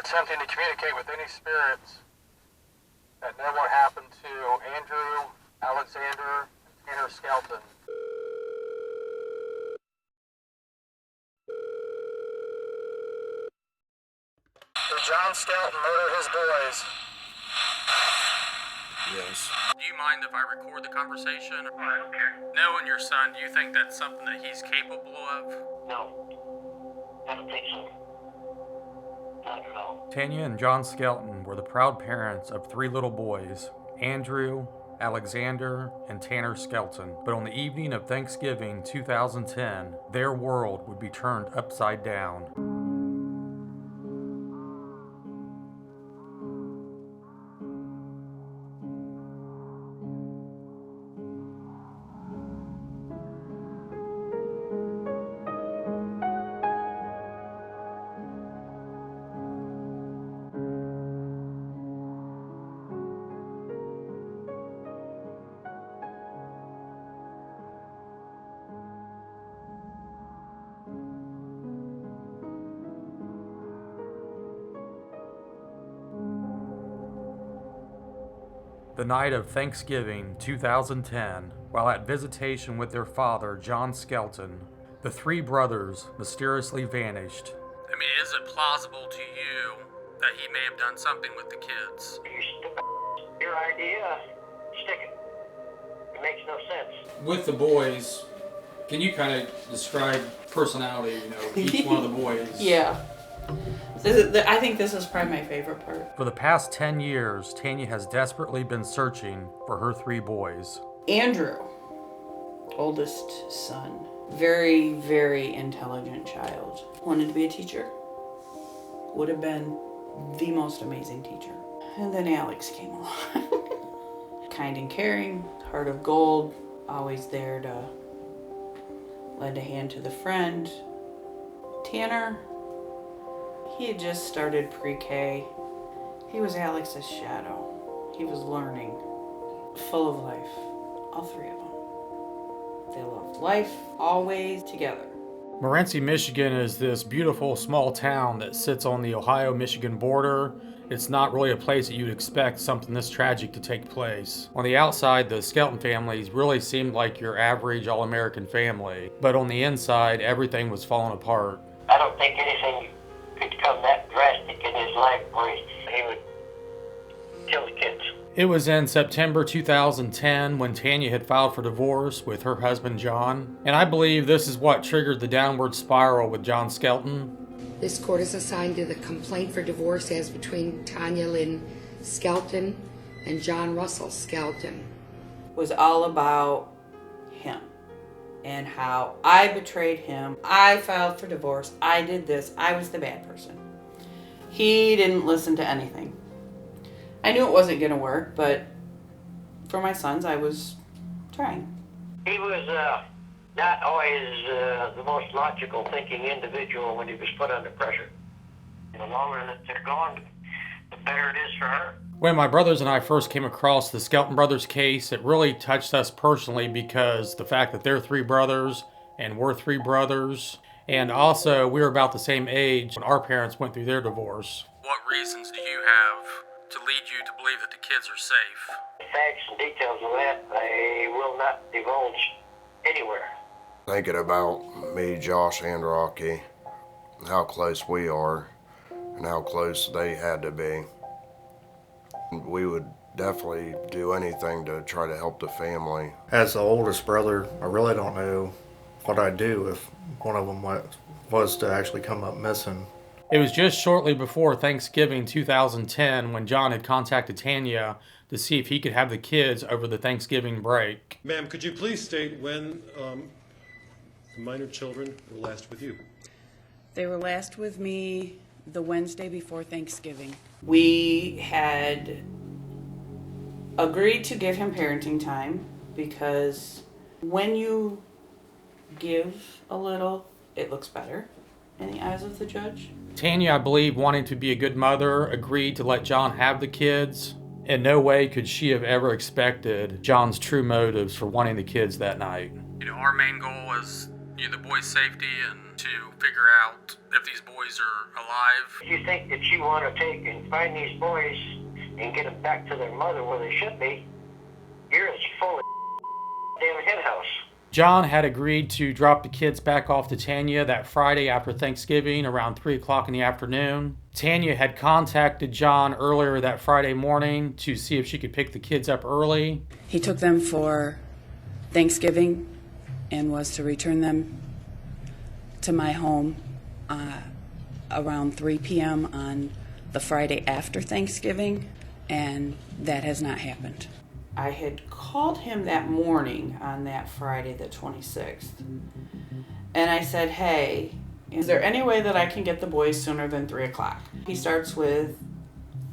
attempting to communicate with any spirits that know what happened to Andrew, Alexander, and Tanner Skelton. Did John Skelton murder his boys? Yes. Do you mind if I record the conversation? Oh, I don't care. Knowing your son, do you think that's something that he's capable of? No. I don't think so. Not at all. Tanya and John Skelton were the proud parents of 3 little boys, Andrew, Alexander, and Tanner Skelton. But on the evening of Thanksgiving 2010, their world would be turned upside down. The night of Thanksgiving 2010, while at visitation with their father, John Skelton, the 3 brothers mysteriously vanished. I mean, is it plausible to you that he may have done something with the kids? Your idea, stick it. It makes no sense. With the boys, can you kind of describe personality, each one of the boys? Yeah. I think this is probably my favorite part. For the past 10 years, Tanya has desperately been searching for her 3 boys. Andrew, oldest son, very, very intelligent child. Wanted to be a teacher. Would have been the most amazing teacher. And then Alex came along. Kind and caring, heart of gold, always there to lend a hand to the friend. Tanner, he had just started pre-K. He was Alex's shadow. He was learning, full of life. All 3 of them. They loved life, always together. Morenci, Michigan is this beautiful small town that sits on the Ohio-Michigan border. It's not really a place that you'd expect something this tragic to take place. On the outside, the Skelton families really seemed like your average all-American family. But on the inside, everything was falling apart. I don't think anything could come that drastic in his life where he would kill the kids. It was in September 2010 when Tanya had filed for divorce with her husband John. And I believe this is what triggered the downward spiral with John Skelton. This court is assigned to the complaint for divorce as between Tanya Lynn Skelton and John Russell Skelton. It was all about him and how I betrayed him. I filed for divorce. I did this. I was the bad person. He didn't listen to anything. I knew it wasn't going to work, but for my sons, I was trying. He was not always the most logical thinking individual when he was put under pressure. The longer that they're gone, the better it is for her. When my brothers and I first came across the Skelton brothers case, it really touched us personally because the fact that they're 3 brothers and we're 3 brothers, and also we were about the same age when our parents went through their divorce. What reasons do you have to lead you to believe that the kids are safe? The facts and details of that, I will not divulge anywhere. Thinking about me, Josh, and Rocky, how close we are, and how close they had to be. We would definitely do anything to try to help the family. As the oldest brother, I really don't know what I'd do if one of them was to actually come up missing. It was just shortly before Thanksgiving 2010 when John had contacted Tanya to see if he could have the kids over the Thanksgiving break. Ma'am, could you please state when the minor children were last with you? They were last with me the Wednesday before Thanksgiving. We had agreed to give him parenting time because when you give a little, it looks better in the eyes of the judge. Tanya, I believe, wanting to be a good mother, agreed to let John have the kids. In no way could she have ever expected John's true motives for wanting the kids that night. Our main goal is the boys' safety and to figure out if these boys are alive. If you think that you want to take and find these boys and get them back to their mother where they should be, you're as full of damn hen house. John had agreed to drop the kids back off to Tanya that Friday after Thanksgiving around 3 o'clock in the afternoon. Tanya had contacted John earlier that Friday morning to see if she could pick the kids up early. He took them for Thanksgiving and was to return them to my home around 3 p.m. on the Friday after Thanksgiving, and that has not happened. I had called him that morning on that Friday the 26th, and I said, hey, is there any way that I can get the boys sooner than 3 o'clock? He starts with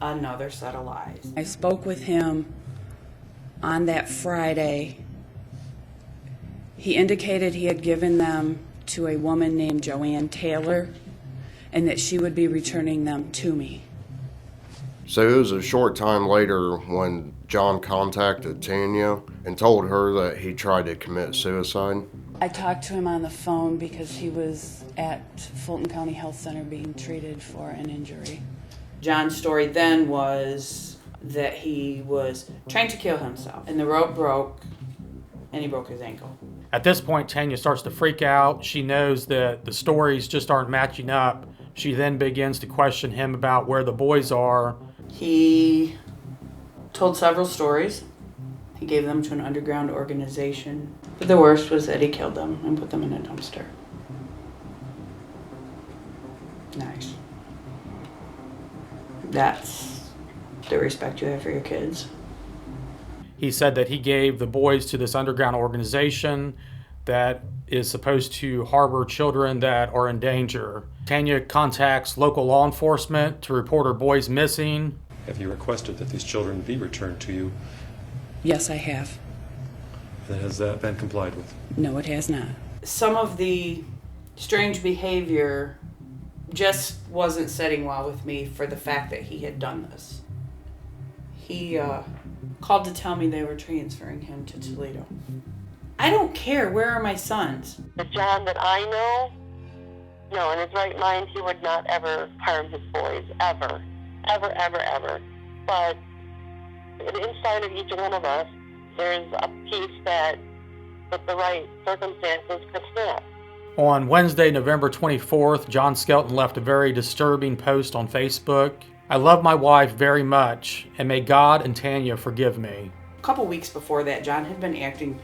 another set of lies. I spoke with him on that Friday. He indicated he had given them to a woman named Joanne Taylor and that she would be returning them to me. So it was a short time later when John contacted Tanya and told her that he tried to commit suicide. I talked to him on the phone because he was at Fulton County Health Center being treated for an injury. John's story then was that he was trying to kill himself, and the rope broke, and he broke his ankle. At this point, Tanya starts to freak out. She knows that the stories just aren't matching up. She then begins to question him about where the boys are. He told several stories. He gave them to an underground organization. But the worst was that he killed them and put them in a dumpster. Nice. That's the respect you have for your kids. He said that he gave the boys to this underground organization that is supposed to harbor children that are in danger. Tanya contacts local law enforcement to report her boys missing. Have you requested that these children be returned to you? Yes, I have. And has that been complied with? No, it has not. Some of the strange behavior just wasn't setting well with me for the fact that he had done this. He called to tell me they were transferring him to Toledo. I don't care. Where are my sons? The John that I know, no, in his right mind, he would not ever harm his boys, ever. Ever, ever, ever. But inside of each one of us, there's a piece that, with the right circumstances, could snap. On Wednesday, November 24th, John Skelton left a very disturbing post on Facebook. I love my wife very much, and may God and Tanya forgive me. A couple weeks before that, John had been acting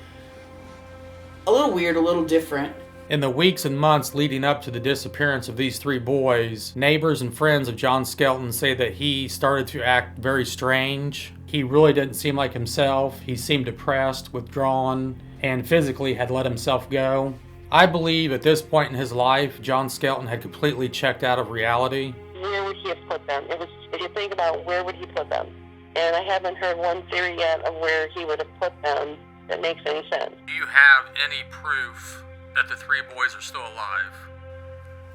a little weird, a little different. In the weeks and months leading up to the disappearance of these three boys, neighbors and friends of John Skelton say that he started to act very strange. He really didn't seem like himself. He seemed depressed, withdrawn, and physically had let himself go. I believe at this point in his life, John Skelton had completely checked out of reality. Where would he have put them? If you think about where would he put them, and I haven't heard one theory yet of where he would have put them that makes any sense. Do you have any proof that the three boys are still alive?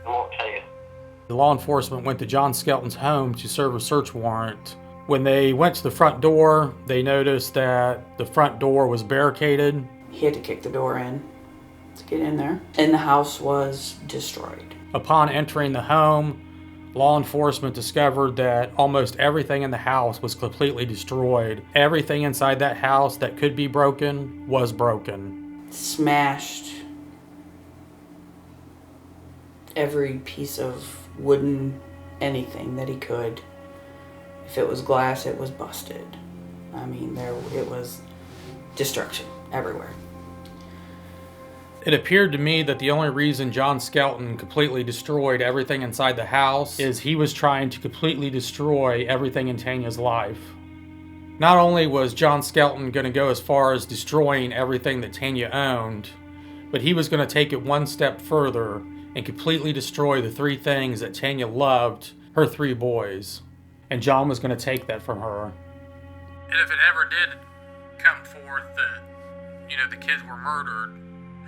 I won't tell you. The law enforcement went to John Skelton's home to serve a search warrant. When they went to the front door, they noticed that the front door was barricaded. He had to kick the door in to get in there, and the house was destroyed. Upon entering the home, law enforcement discovered that almost everything in the house was completely destroyed. Everything inside that house that could be broken was broken. Smashed every piece of wooden anything that he could. If it was glass, it was busted. I mean, it was destruction everywhere. It appeared to me that the only reason John Skelton completely destroyed everything inside the house is he was trying to completely destroy everything in Tanya's life. Not only was John Skelton going to go as far as destroying everything that Tanya owned, but he was going to take it one step further and completely destroy the three things that Tanya loved, her three boys. And John was going to take that from her. And if it ever did come forth that, the kids were murdered,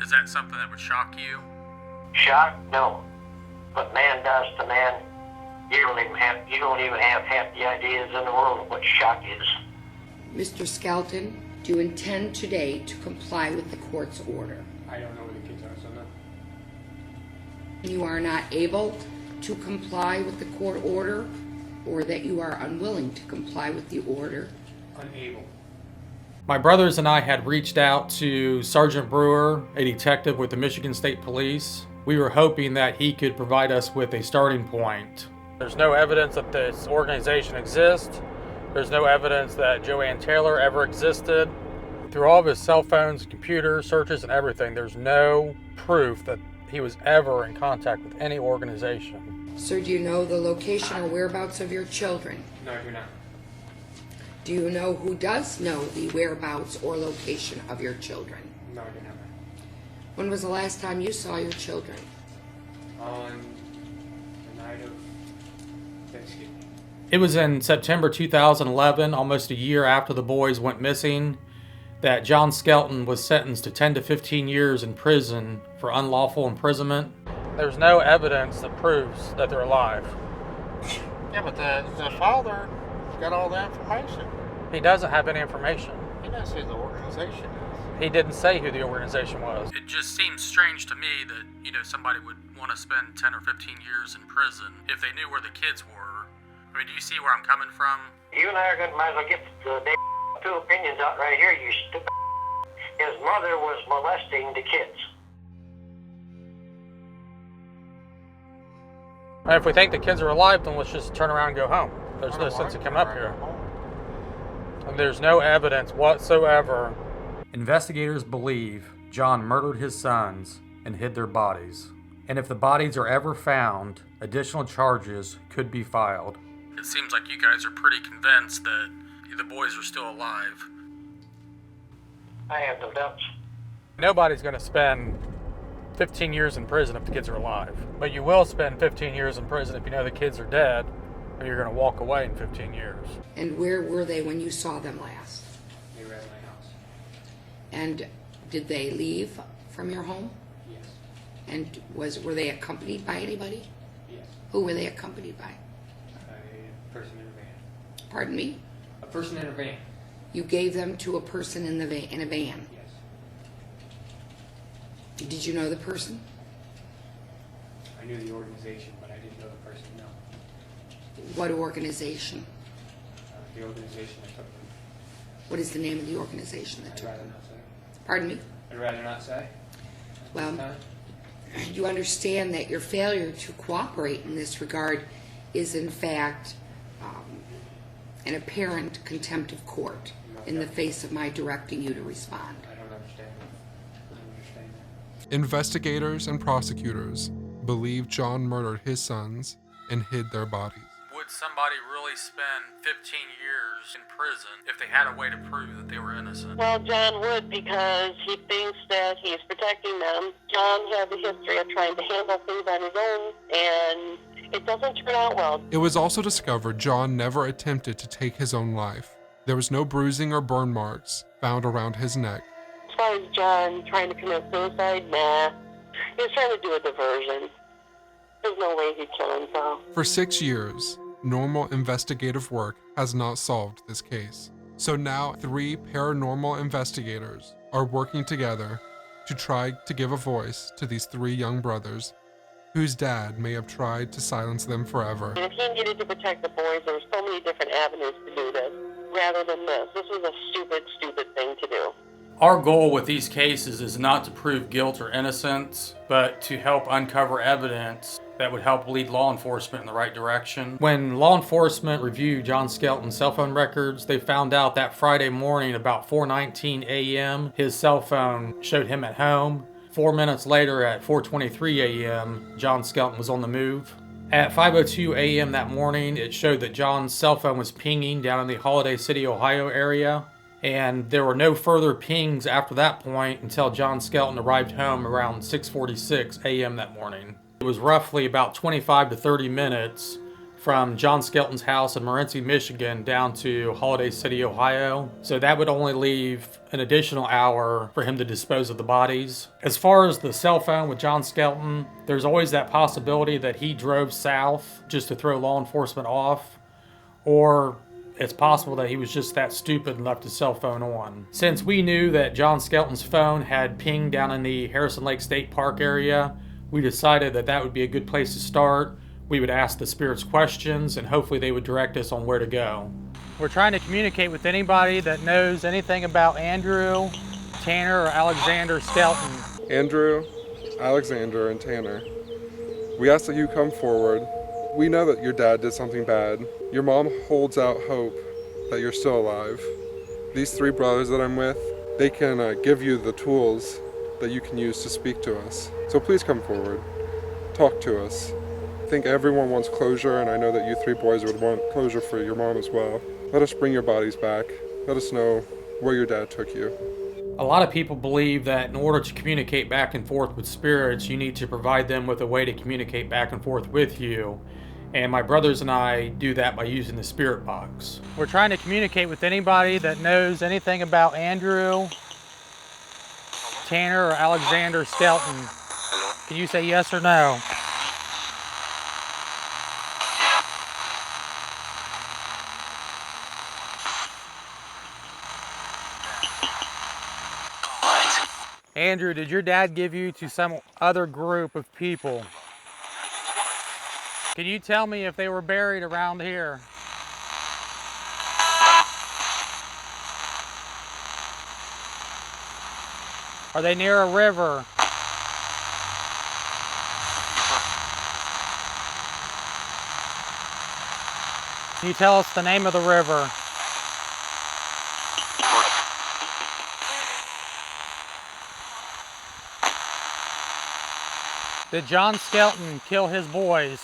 is that something that would shock you? Shock? No. What man does to man, you don't even have half the ideas in the world of what shock is. Mr. Skelton, do you intend today to comply with the court's order? I don't know where the kids are, son. You are not able to comply with the court order, or that you are unwilling to comply with the order? Unable. My brothers and I had reached out to Sergeant Brewer, a detective with the Michigan State Police. We were hoping that he could provide us with a starting point. There's no evidence that this organization exists. There's no evidence that Joanne Taylor ever existed. Through all of his cell phones, computer searches, and everything, there's no proof that he was ever in contact with any organization. Sir, do you know the location or whereabouts of your children? No, I do not. Do you know who does know the whereabouts or location of your children? No, I do not. When was the last time you saw your children? On the night of Thanksgiving. It was in September 2011, almost a year after the boys went missing, that John Skelton was sentenced to 10 to 15 years in prison for unlawful imprisonment. There's no evidence that proves that they're alive. Yeah, but the father got all the information. He doesn't have any information. He knows who the organization is. He didn't say who the organization was. It just seems strange to me that, somebody would want to spend 10 or 15 years in prison if they knew where the kids were. I mean, do you see where I'm coming from? You and I might as well get the two opinions out right here, you stupid. His mother was molesting the kids. And if we think the kids are alive, then let's just turn around and go home. There's no sense in coming up here. And there's no evidence whatsoever. Investigators believe John murdered his sons and hid their bodies. And if the bodies are ever found, additional charges could be filed. It seems like you guys are pretty convinced that the boys are still alive. I have no doubts. Nobody's going to spend 15 years in prison if the kids are alive. But you will spend 15 years in prison if you know the kids are dead, or you're going to walk away in 15 years. And where were they when you saw them last? They were at my house. And did they leave from your home? Yes. And were they accompanied by anybody? Yes. Who were they accompanied by? A person in a van. Pardon me? A person in a van. You gave them to a person in a van? Yes. Did you know the person? I knew the organization, but I didn't know the person, no. What organization? The organization that took them. What is the name of the organization that I'd took rather them? not say. Pardon me? I'd rather not say. Well, you understand that your failure to cooperate in this regard is in fact an apparent contempt of court in the face of my directing you to respond. I don't understand that. Investigators and prosecutors believe John murdered his sons and hid their bodies. Would somebody really spend 15 years in prison if they had a way to prove that they were innocent? Well, John would, because he thinks that he's protecting them. John has a history of trying to handle things on his own, and it doesn't turn out well. It was also discovered John never attempted to take his own life. There was no bruising or burn marks found around his neck. As far as John trying to commit suicide, nah. He was trying to do a diversion. There's no way he'd kill himself. For 6 years, normal investigative work has not solved this case. So now 3 paranormal investigators are working together to try to give a voice to these 3 young brothers whose dad may have tried to silence them forever. And if he needed to protect the boys, there were so many different avenues to do this, rather than this. This was a stupid, stupid thing to do. Our goal with these cases is not to prove guilt or innocence, but to help uncover evidence that would help lead law enforcement in the right direction. When law enforcement reviewed John Skelton's cell phone records, they found out that Friday morning about 4:19 a.m., his cell phone showed him at home. 4 minutes later at 4:23 a.m., John Skelton was on the move. At 5:02 a.m. that morning, it showed that John's cell phone was pinging down in the Holiday City, Ohio area. And there were no further pings after that point until John Skelton arrived home around 6:46 a.m. that morning. It was roughly about 25 to 30 minutes from John Skelton's house in Morenci, Michigan down to Holiday City, Ohio. So that would only leave an additional hour for him to dispose of the bodies. As far as the cell phone with John Skelton, there's always that possibility that he drove south just to throw law enforcement off, or it's possible that he was just that stupid and left his cell phone on. Since we knew that John Skelton's phone had pinged down in the Harrison Lake State Park area, We decided that that would be a good place to start. We would ask the spirits questions and hopefully they would direct us on where to go. We're trying to communicate with anybody that knows anything about Andrew, Tanner, or Alexander Skelton. Andrew, Alexander, and Tanner, we ask that you come forward. We know that your dad did something bad. Your mom holds out hope that you're still alive. These three brothers that I'm with, they can give you the tools that you can use to speak to us. So please come forward, talk to us. I think everyone wants closure, and I know that you three boys would want closure for your mom as well. Let us bring your bodies back. Let us know where your dad took you. A lot of people believe that in order to communicate back and forth with spirits, you need to provide them with a way to communicate back and forth with you. And my brothers and I do that by using the spirit box. We're trying to communicate with anybody that knows anything about Andrew, Tanner, or Alexander Skelton. Can you say yes or no? Andrew, did your dad give you to some other group of people? Can you tell me if they were buried around here? Are they near a river? Can you tell us the name of the river? Did John Skelton kill his boys?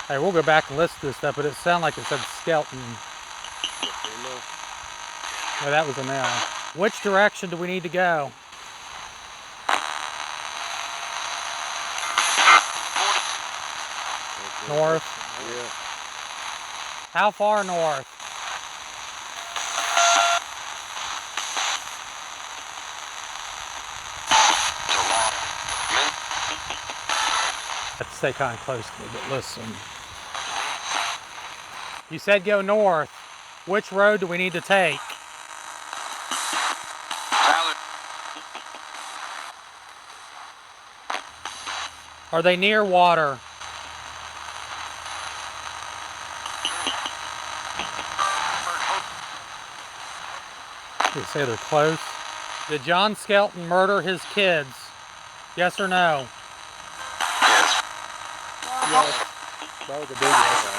Hey, we'll go back and listen to this stuff, but it sounded like it said Skelton. No, that was an L. Which direction do we need to go? North? Yeah. How far north? I have to stay kind of close to me, but listen. You said go north. Which road do we need to take? Are they near water? You say they're close. Did John Skelton murder his kids? Yes or no? Yes. That was a big yes.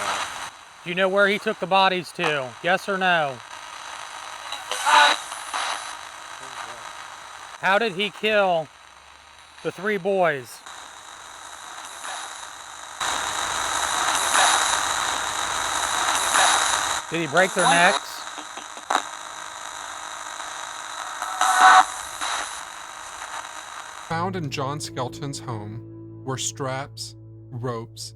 Do you know where he took the bodies to? Yes or no? How did he kill the three boys? Did he break their necks? Found in John Skelton's home were straps, ropes,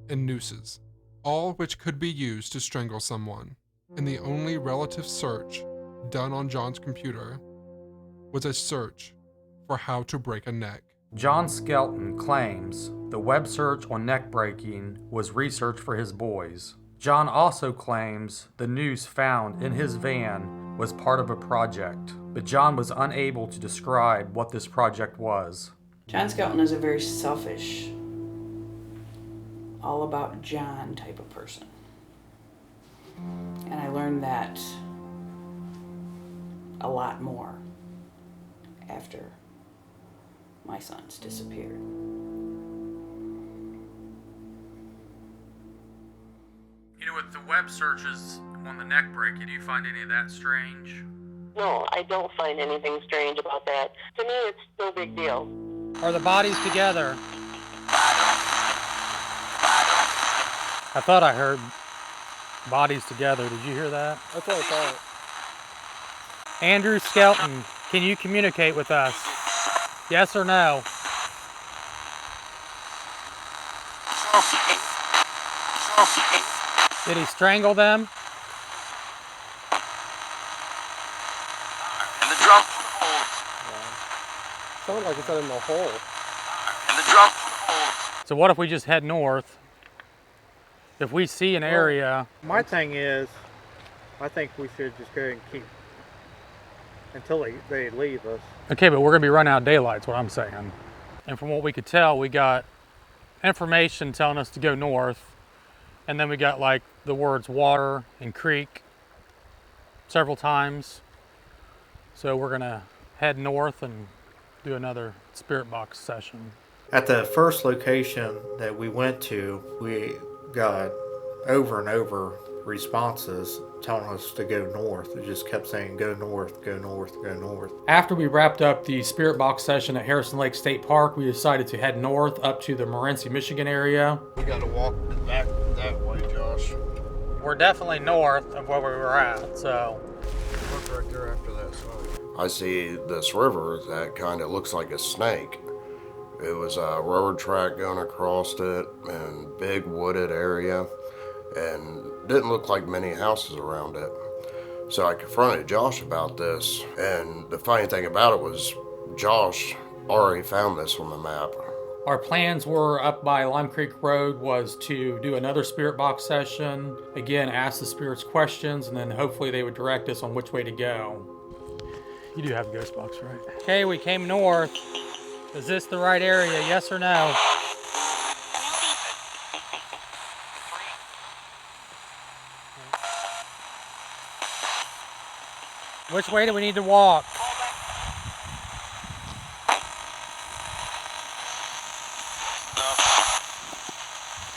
and nooses, all which could be used to strangle someone. And the only relative search done on John's computer was a search for how to break a neck. John Skelton claims the web search on neck breaking was research for his boys. John also claims the noose found in his van was part of a project, but John was unable to describe what this project was. John Skelton is a very selfish, all about John type of person. And I learned that a lot more after my sons disappeared. You know, with the web searches on the neck breaking, do you find any of that strange? No, I don't find anything strange about that. To me, it's no big deal. Are the bodies together? I thought I heard bodies together. Did you hear that? That's what I thought. Andrew Skelton, can you communicate with us? Yes or no? Did he strangle them? In the drum. Sounded like it's in the hole. In the drum. So what if we just head north? If we see an area... My thing is, I think we should just go and keep until they leave us. Okay, but we're gonna be running out of daylight, is what I'm saying. And from what we could tell, we got information telling us to go north, and then we got like the words water and creek several times. So we're gonna head north and do another spirit box session. At the first location that we went to, we got over and over responses telling us to go north. It just kept saying, go north, go north, go north. After we wrapped up the spirit box session at Harrison Lake State Park, we decided to head north up to the Morenci, Michigan area. We got to walk back that way, Josh. We're definitely north of where we were at, so. Look right there after that sign. I see this river that kind of looks like a snake. It was a railroad track going across it and big wooded area, and didn't look like many houses around it. So I confronted Josh about this, and the funny thing about it was Josh already found this on the map. Our plans were up by Lime Creek Road was to do another spirit box session. Again, ask the spirits questions, and then hopefully they would direct us on which way to go. You do have a ghost box, right? Okay, we came north. Is this the right area, yes or no? Which way do we need to walk?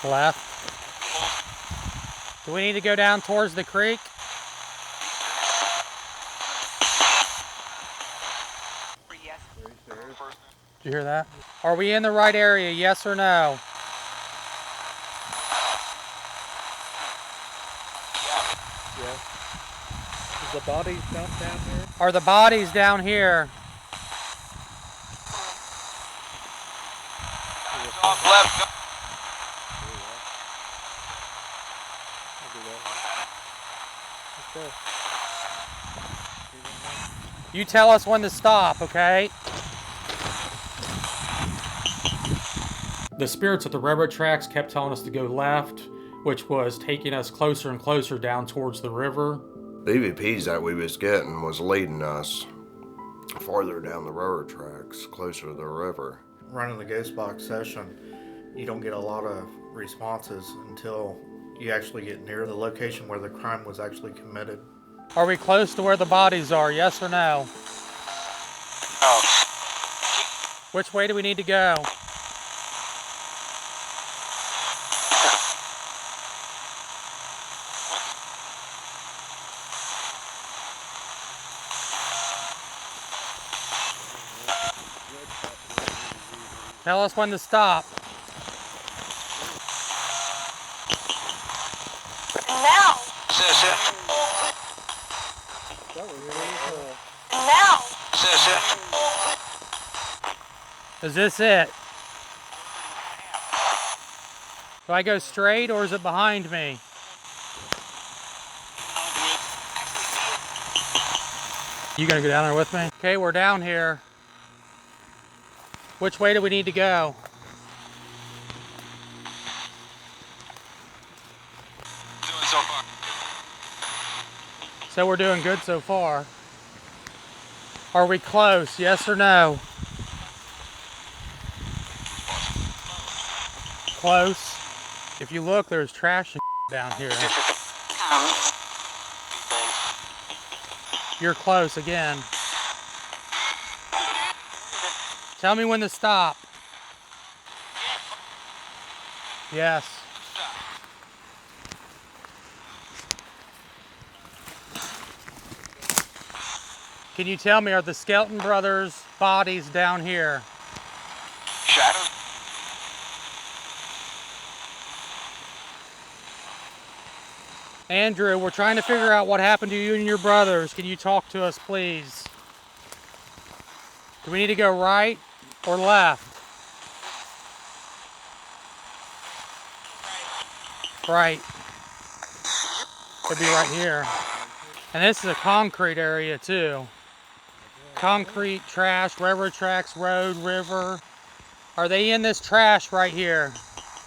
Left. Do we need to go down towards the creek? Did you hear that? Are we in the right area, yes or no? Yes. Is the bodies dumped down here? Are the bodies down here? You tell us when to stop, okay? The spirits at the railroad tracks kept telling us to go left, which was taking us closer and closer down towards the river. The EVPs that we was getting was leading us farther down the railroad tracks, closer to the river. Running the ghost box session, you don't get a lot of responses until you actually get near the location where the crime was actually committed. Are we close to where the bodies are, yes or no? No. Which way do we need to go? Tell us when to stop. Now. Now. Is this it? Do I go straight or is it behind me? You gonna go down there with me? Okay, we're down here. Which way do we need to go? Doing so far. So we're doing good so far. Are we close, yes or no? Close. If you look, there's trash and down here. You're close again. Tell me when to stop. Yes. Can you tell me, are the Skelton brothers' bodies down here? Shadows. Andrew, we're trying to figure out what happened to you and your brothers. Can you talk to us, please? Do we need to go right or left? Right. Could be right here. And this is a concrete area too. Concrete, trash, railroad tracks, road, river. Are they in this trash right here?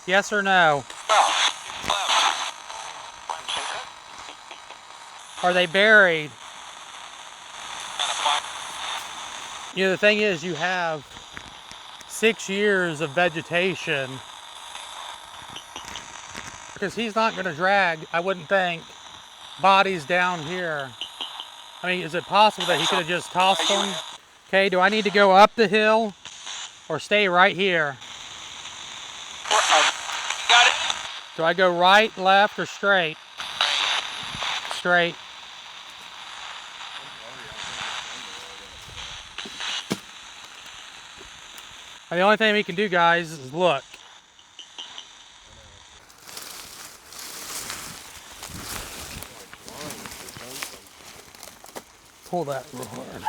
Yes or no? Are they buried? You know, the thing is, you have 6 years of vegetation, because he's not going to drag, I wouldn't think, bodies down here. I mean, is it possible that he could have just tossed them? Okay, do I need to go up the hill or stay right here? Got it. Do I go right, left, or straight? Straight. And the only thing we can do, guys, is look. Pull that real hard.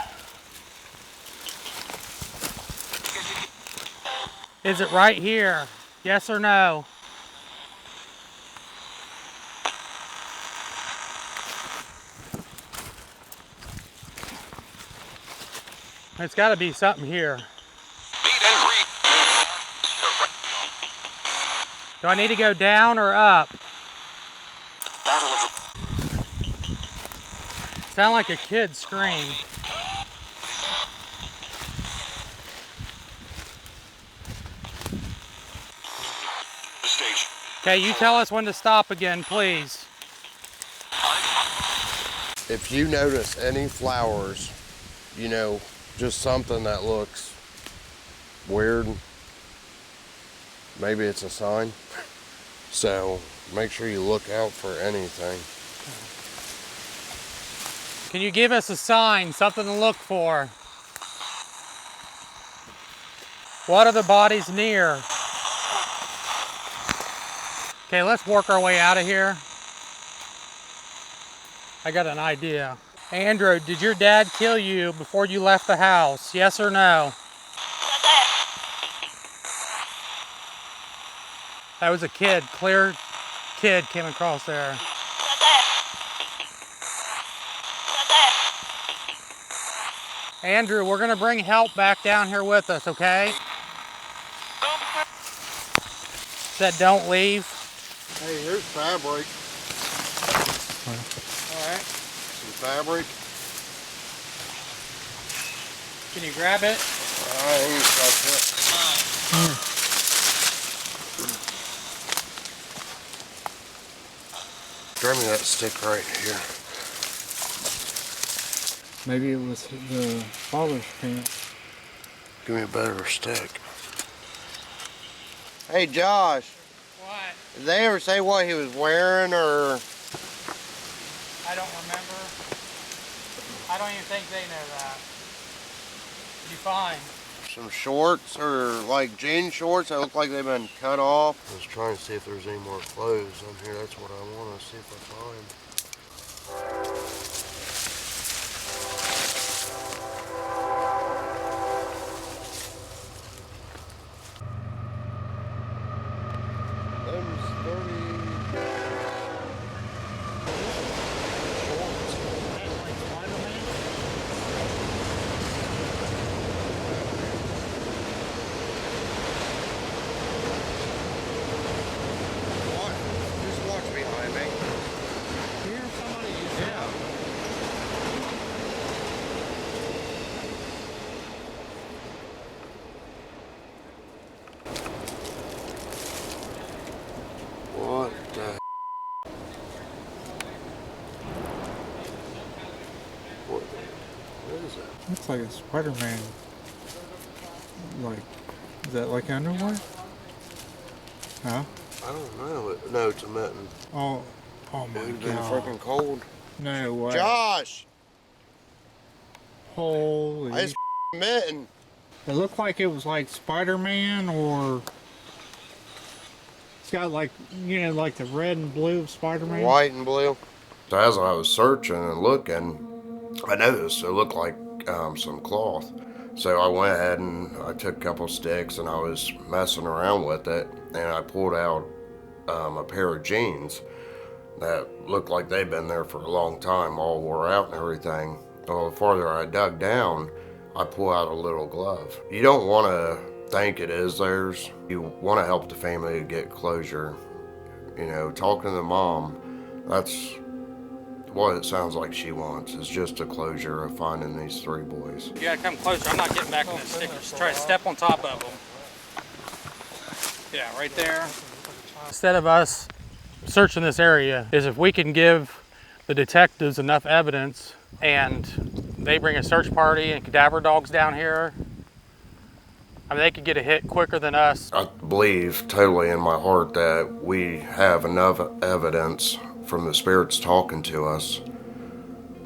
Is it right here? Yes or no? It's got to be something here. Do I need to go down or up? Sound like a kid scream. Okay, you tell us when to stop again, please. If you notice any flowers, you know, just something that looks weird, maybe it's a sign. So make sure you look out for anything. Can you give us a sign, something to look for? What are the bodies near? Okay, let's work our way out of here. I got an idea. Andrew, did your dad kill you before you left the house? Yes or no? That was a kid, clear kid came across there. Andrew, we're gonna bring help back down here with us, okay? Said don't leave. Hey, here's fabric. Alright. Some fabric. Can you grab it? I ain't touch it. Grab me that stick right here. Maybe it was the father's pants. Give me a better stick. Hey, Josh. What? Did they ever say what he was wearing, or? I don't remember. I don't even think they know that. Be fine. Some shorts, or like jean shorts that look like they've been cut off. I was trying to see if there's any more clothes on here. That's what I want to see if I find. Looks like a Spider-Man. Like, is that like underwear? Huh? I don't know. No, it's a mitten. Oh my It would've god. been freaking cold. No way. Josh! Holy. It's mitten. It looked like it was like Spider-Man, or it's got like, you know, like the red and blue of Spider-Man. White and blue. So as I was searching and looking, I noticed it looked like some cloth. So I went ahead and I took a couple sticks and I was messing around with it, and I pulled out a pair of jeans that looked like they'd been there for a long time, all wore out and everything. Well, the farther I dug down, I pull out a little glove. You don't want to think it is theirs. You want to help the family get closure. You know, talking to the mom, that's what it sounds like she wants is just a closure of finding these 3 boys. You gotta come closer. I'm not getting back on this stick. Just try to step on top of them. Yeah, right there. Instead of us searching this area, is if we can give the detectives enough evidence and they bring a search party and cadaver dogs down here, I mean, they could get a hit quicker than us. I believe totally in my heart that we have enough evidence from the spirits talking to us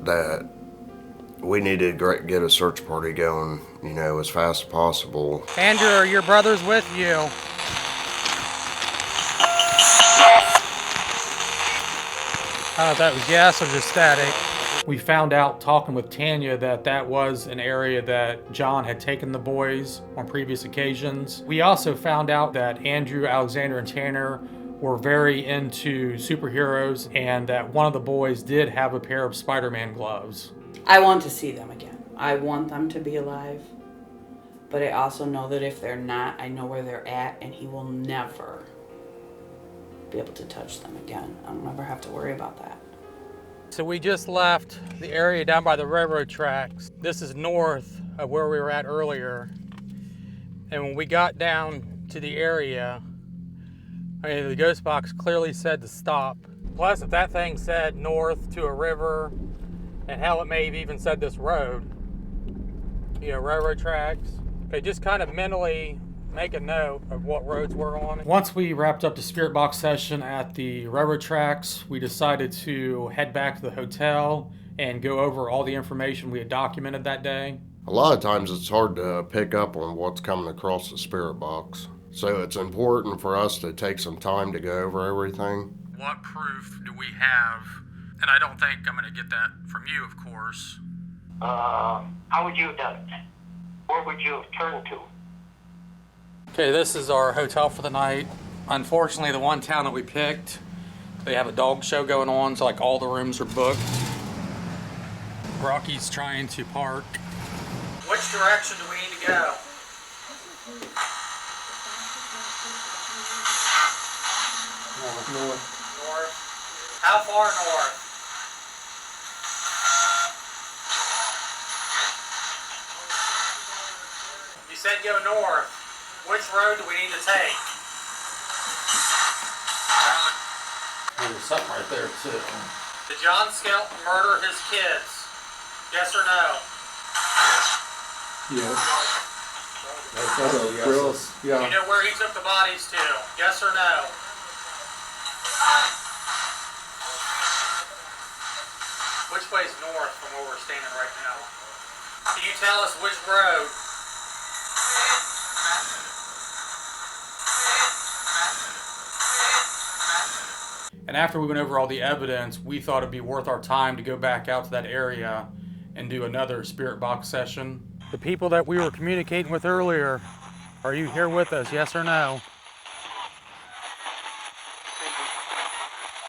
that we need to get a search party going, you know, as fast as possible. Andrew, are your brothers with you? I don't know if that was yes or just static. We found out talking with Tanya that that was an area that John had taken the boys on previous occasions. We also found out that Andrew, Alexander, and Tanner were very into superheroes and that one of the boys did have a pair of Spider-Man gloves. I want to see them again. I want them to be alive. But I also know that if they're not, I know where they're at, and he will never be able to touch them again. I'll never have to worry about that. So we just left the area down by the railroad tracks. This is north of where we were at earlier. And when we got down to the area, I mean, the ghost box clearly said to stop. Plus, if that thing said north to a river, and hell, it may have even said this road, you know, railroad tracks. Okay, just kind of mentally make a note of what roads we're on. Once we wrapped up the spirit box session at the railroad tracks, we decided to head back to the hotel and go over all the information we had documented that day. A lot of times it's hard to pick up on what's coming across the spirit box. So it's important for us to take some time to go over everything. What proof do we have? And I don't think I'm going to get that from you, of course. How would you have done it? Where would you have turned to? Okay, this is our hotel for the night. Unfortunately, the one town that we picked, they have a dog show going on, so like all the rooms are booked. Rocky's trying to park. Which direction do we need to go? North. How far north? You said go north. Which road do we need to take? There's something right there too. Did John Skelton murder his kids? Yes or no? Yes. Yeah. You know where he took the bodies to? Yes or no? Which way is north from where we're standing right now? Can you tell us which road? And after we went over all the evidence, we thought it'd be worth our time to go back out to that area and do another spirit box session. The people that we were communicating with earlier, are you here with us, yes or no?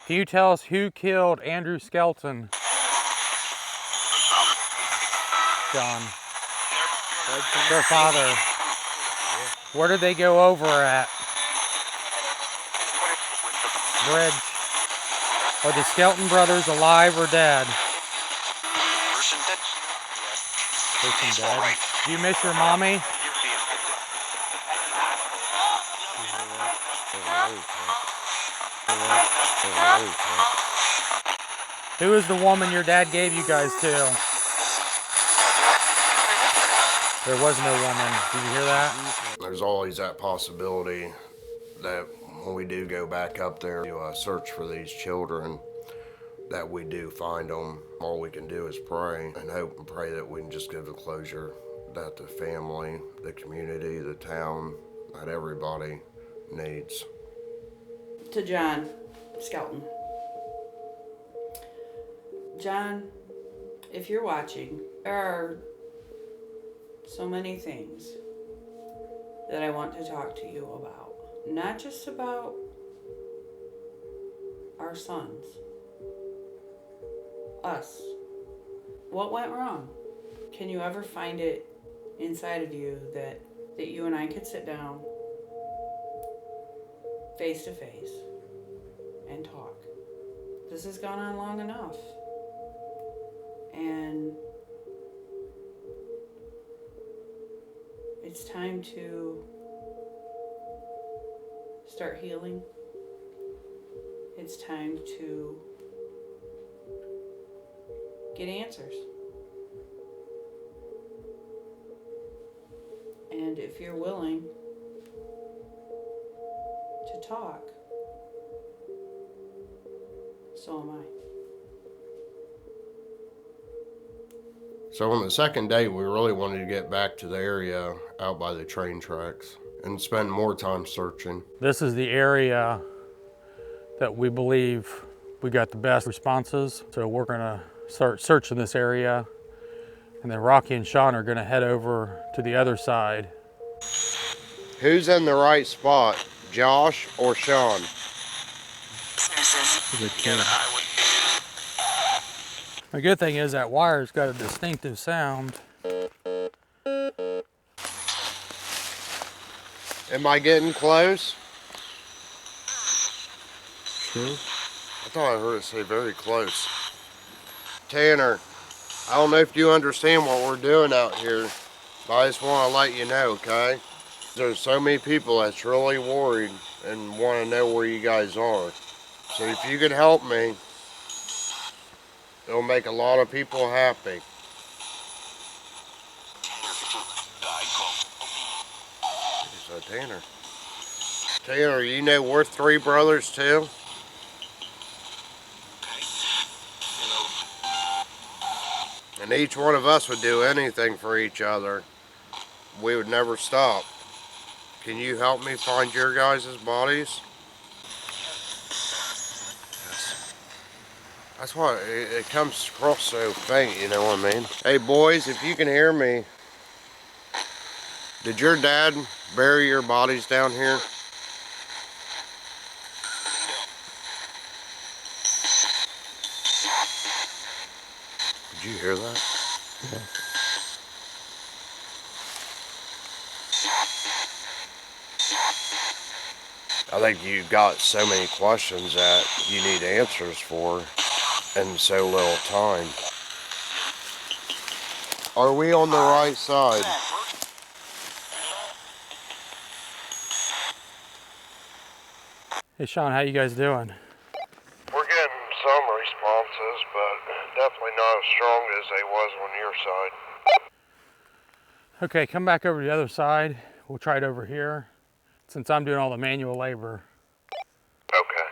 Can you tell us who killed Andrew Skelton? John. Their father. Where did they go over at? Bridge. Are the Skelton brothers alive or dead? Person dead. Person dead. Do you miss your mommy? Who is the woman your dad gave you guys to? There was no woman. Did you hear that? There's always that possibility that when we do go back up there to search for these children, that we do find them. All we can do is pray and hope and pray that we can just give the closure that the family, the community, the town, that everybody needs. To John Skelton. John, if you're watching, there are so many things that I want to talk to you about. Not just about our sons. Us. What went wrong? Can you ever find it inside of you that you and I could sit down face to face and talk? This has gone on long enough. And it's time to start healing. It's time to get answers. And if you're willing to talk, so am I. So on the second day, we really wanted to get back to the area out by the train tracks and spend more time searching. This is the area that we believe we got the best responses. So we're gonna start searching this area, and then Rocky and Sean are gonna head over to the other side. Who's in the right spot, Josh or Sean? The good thing is that wire's got a distinctive sound. Am I getting close? Sure. I thought I heard it say very close. Tanner, I don't know if you understand what we're doing out here, but I just want to let you know, okay? There's so many people that's really worried and want to know where you guys are. So if you could help me, it'll make a lot of people happy. So Tanner. Tanner, you know we're three brothers too? And each one of us would do anything for each other. We would never stop. Can you help me find your guys' bodies? That's why it comes across so faint, you know what I mean? Hey boys, if you can hear me, did your dad bury your bodies down here? Did you hear that? Yeah. I think you've got so many questions that you need answers for in so little time. Are we on the right side? Hey Sean, how you guys doing? We're getting some responses, but definitely not as strong as they was on your side. Okay, come back over to the other side. We'll try it over here, since I'm doing all the manual labor. Okay.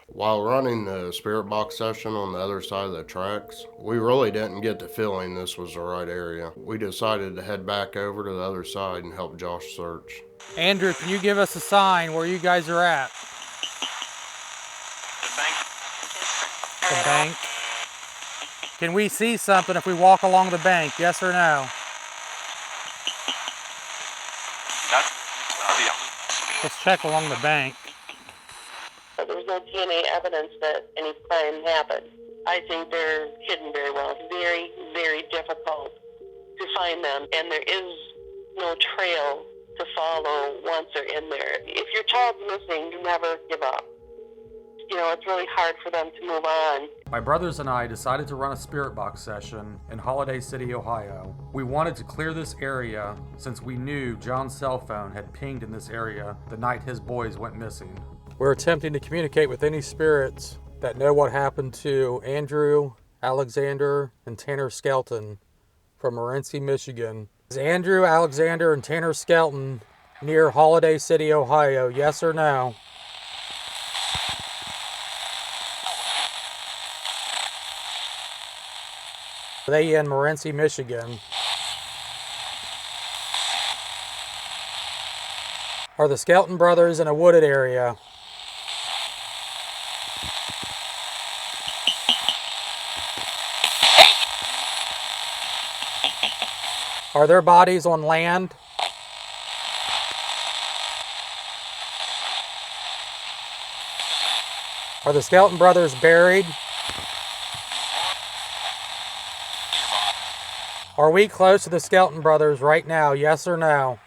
While running the spirit box session on the other side of the tracks, we really didn't get the feeling this was the right area. We decided to head back over to the other side and help Josh search. Andrew, can you give us a sign where you guys are at? The bank. Can we see something if we walk along the bank? Yes or no? Let's check along the bank. But there was no DNA evidence that any crime happened. I think they're hidden very well. It's very, very difficult to find them, and there is no trail to follow once they're in there. If your child's missing, you never give up. You know, it's really hard for them to move on. My brothers and I decided to run a spirit box session in Holiday City, Ohio. We wanted to clear this area since we knew John's cell phone had pinged in this area the night his boys went missing. We're attempting to communicate with any spirits that know what happened to Andrew, Alexander, and Tanner Skelton from Morenci, Michigan. Is Andrew, Alexander, and Tanner Skelton near Holiday City, Ohio? Yes or no? Are they in Morenci, Michigan? Are the Skelton brothers in a wooded area? Are their bodies on land? Are the Skelton brothers buried? Are we close to the Skelton brothers right now, yes or no?